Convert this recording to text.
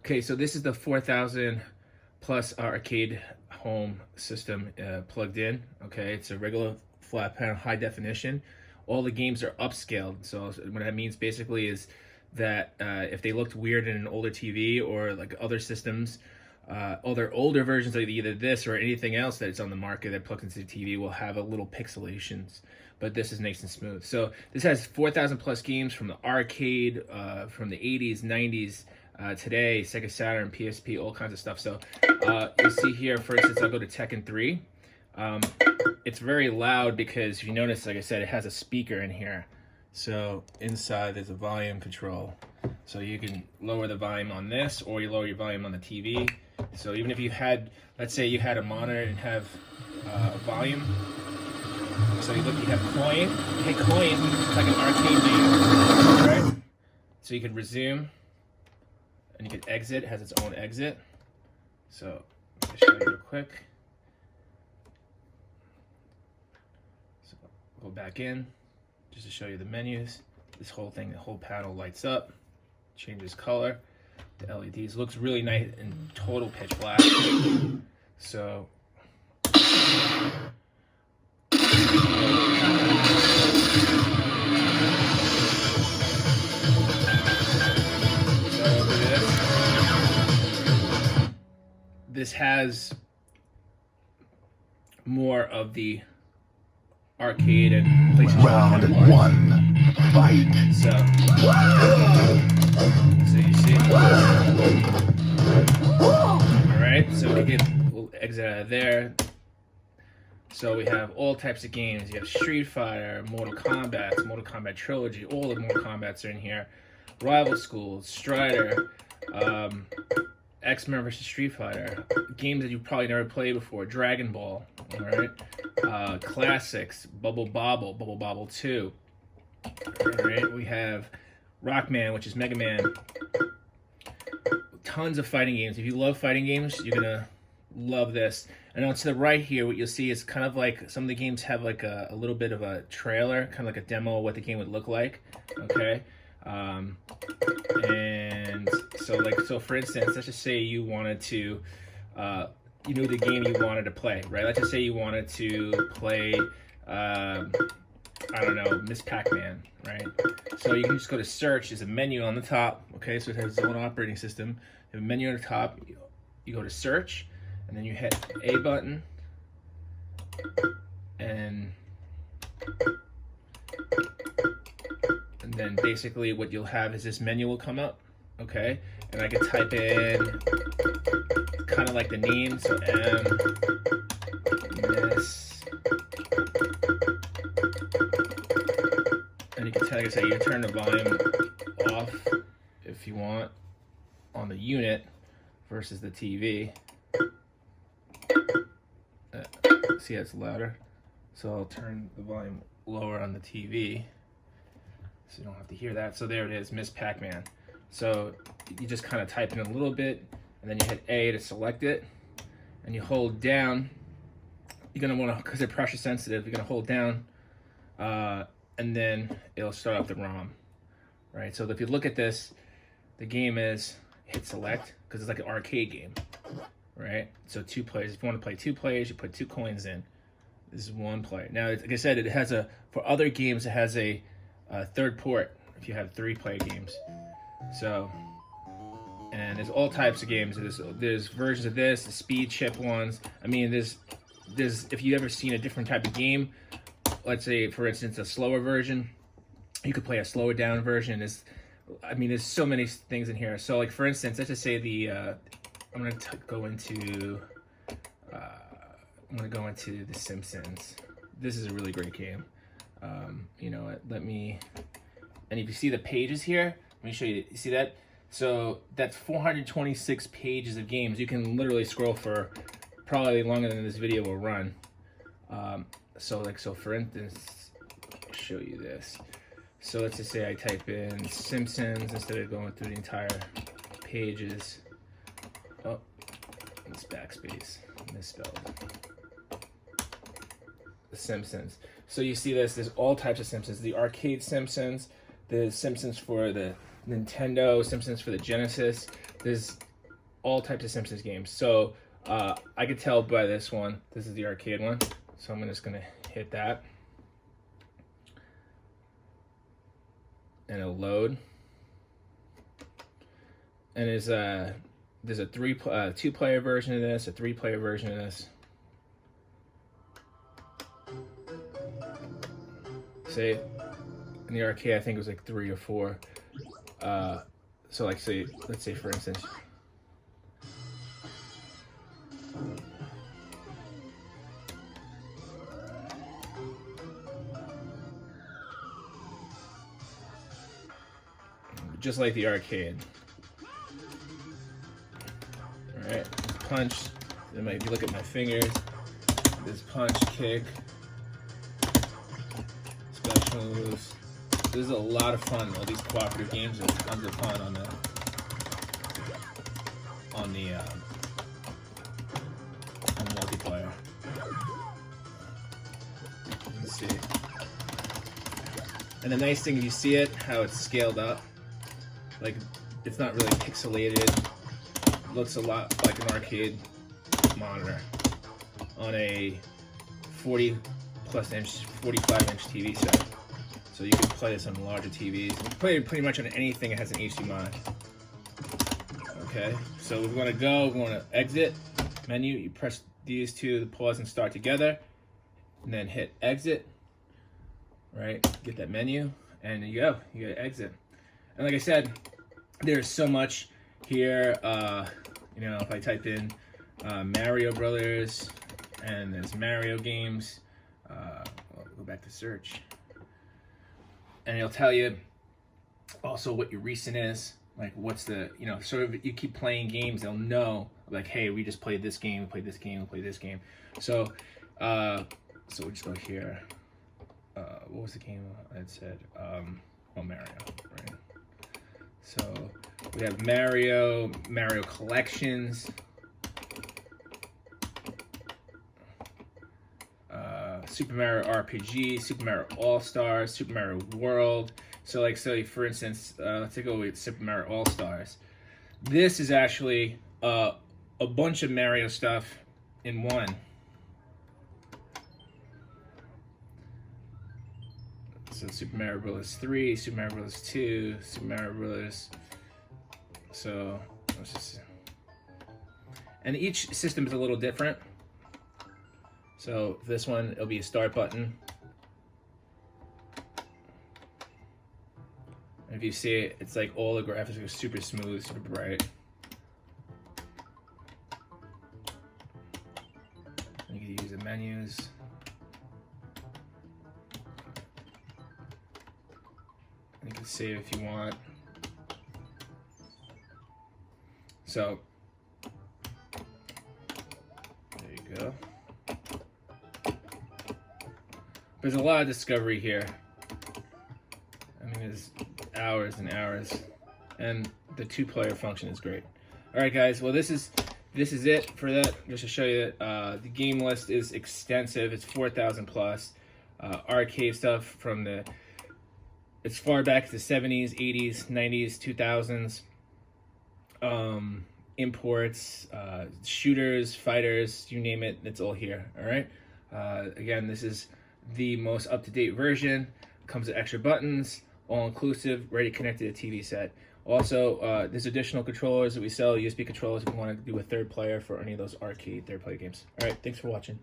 Okay, so this is the 4000 plus arcade home system plugged in. Okay, it's a regular flat panel, high definition. All the games are upscaled. So what that means basically is that if they looked weird in an older TV or like other systems, other older versions of either this or anything else that's on the market that plugs into the TV will have a little pixelations, but this is nice and smooth. So this has 4,000 plus games from the arcade, from the 80s, 90s, today, Sega Saturn, PSP, all kinds of stuff. So you'll see here, for instance, I'll go to Tekken 3. It's very loud because if you notice, like I said, it has a speaker in here. So inside there's a volume control. So you can lower the volume on this, or you lower your volume on the TV. So even if you had, let's say you had a monitor and have volume. So you have coin, you hit coin, it's like an arcade game, right? So you could resume, and you can exit, it has its own exit. So I'll show you real quick. So go back in, just to show you the menus. This whole thing, the whole panel lights up, changes color. The LEDs looks really nice in total pitch black. So this has more of the arcade and PlayStation. Round one, fight. So you see. Alright, so we'll exit out of there. So we have all types of games. You have Street Fighter, Mortal Kombat Trilogy, all the Mortal Kombats are in here. Rival Schools, Strider, X-Men vs. Street Fighter, games that you probably never played before, Dragon Ball, alright? Classics, Bubble Bobble 2. Alright, we have Rockman, which is Mega Man. Tons of fighting games. If you love fighting games, you're gonna love this. And on to the right here, what you'll see is kind of like some of the games have like a little bit of a trailer, kind of like a demo of what the game would look like. Okay. And so for instance, let's just say you wanted to, you knew the game you wanted to play, right? Let's just say you wanted to play, I don't know, Miss Pac-Man, right? So you can just go to search. There's a menu on the top, okay? So it has its own operating system. You have a menu on the top. You go to search, and then you hit A button, and then basically what you'll have is this menu will come up, okay? And I can type in kind of like the name, so Miss, and you can tell, like I say, you turn the volume off if you want on the unit versus the TV. See, it's louder, so I'll turn the volume lower on the TV so you don't have to hear that. So there it is, Miss Pac-Man. So you just kind of type in a little bit, and then you hit A to select it, and you hold down. You're gonna want to, because they're pressure sensitive, you're gonna hold down, and then it'll start up the ROM, right? So if you look at this, the game is, hit select, because it's like an arcade game, right? So 2 players. If you want to play 2 players, you put 2 coins in. This is 1 player. Now, like I said, it has a, for other games, it has a third port if you have 3-player games. So, and there's all types of games. There's versions of this, the speed chip ones. I mean, there's if you ever seen a different type of game, let's say for instance a slower version, you could play a slower down version. There's so many things in here. So like for instance, let's just say I'm gonna go into The Simpsons. This is a really great game. You know what? And if you see the pages here, let me show you. You see that? So that's 426 pages of games. You can literally scroll for probably longer than this video will run. So for instance, I'll show you this. So let's just say I type in Simpsons instead of going through the entire pages. Oh, it's backspace, misspelled. The Simpsons. So you see this, there's all types of Simpsons. The arcade Simpsons, there's Simpsons for the Nintendo, Simpsons for the Genesis. There's all types of Simpsons games. So I could tell by this one. This is the arcade one. So I'm just gonna hit that, and it'll load. And there's a 2-player version of this, a 3-player version of this. Say in the arcade, I think it was like 3 or 4. So like let's say for instance, just like the arcade. All right, punch. If you look at my fingers, this punch, kick, special moves. This is a lot of fun. All these cooperative games are tons of fun on the multiplayer. Let's see. And the nice thing, if you see it, how it's scaled up. Like, it's not really pixelated. It looks a lot like an arcade monitor on a 45 inch TV set. So you can play this on larger TVs. You can play it pretty much on anything that has an HDMI. Okay, so we want to exit menu. You press these two to pause and start together, and then hit exit. Right, get that menu, and you go. You gotta exit. And like I said, there's so much here. You know, if I type in Mario Brothers, and there's Mario games. I'll go back to search, and it'll tell you also what your recent is. Like, what's the, you know, sort of, you keep playing games, they'll know, like, hey, we just played this game, we played this game, we played this game. So, so we'll just go here. What was the game I said? Mario, right? So we have Mario Collections, Super Mario RPG, Super Mario All-Stars, Super Mario World. So like, for instance, let's go with Super Mario All-Stars. This is actually a bunch of Mario stuff in one. So Super Mario Bros. 3, Super Mario Bros. 2, Super Mario Bros. So, let's just... And each system is a little different. So this one, it'll be a start button. And if you see it, it's like all the graphics are super smooth, super bright. You can use the menus. You can save if you want. So, there you go. There's a lot of discovery here. I mean, there's hours and hours, and the 2-player function is great. All right, guys. Well, this is it for that. Just to show you that the game list is extensive. It's 4,000 plus arcade stuff from as far back as the 70s, 80s, 90s, 2000s. Imports, shooters, fighters, you name it, it's all here. All right. Again, this is the most up-to-date version. Comes with extra buttons, all-inclusive, ready connected to TV set. Also, there's additional controllers that we sell, USB controllers if you want to do a third player for any of those arcade third player games. All right, thanks for watching.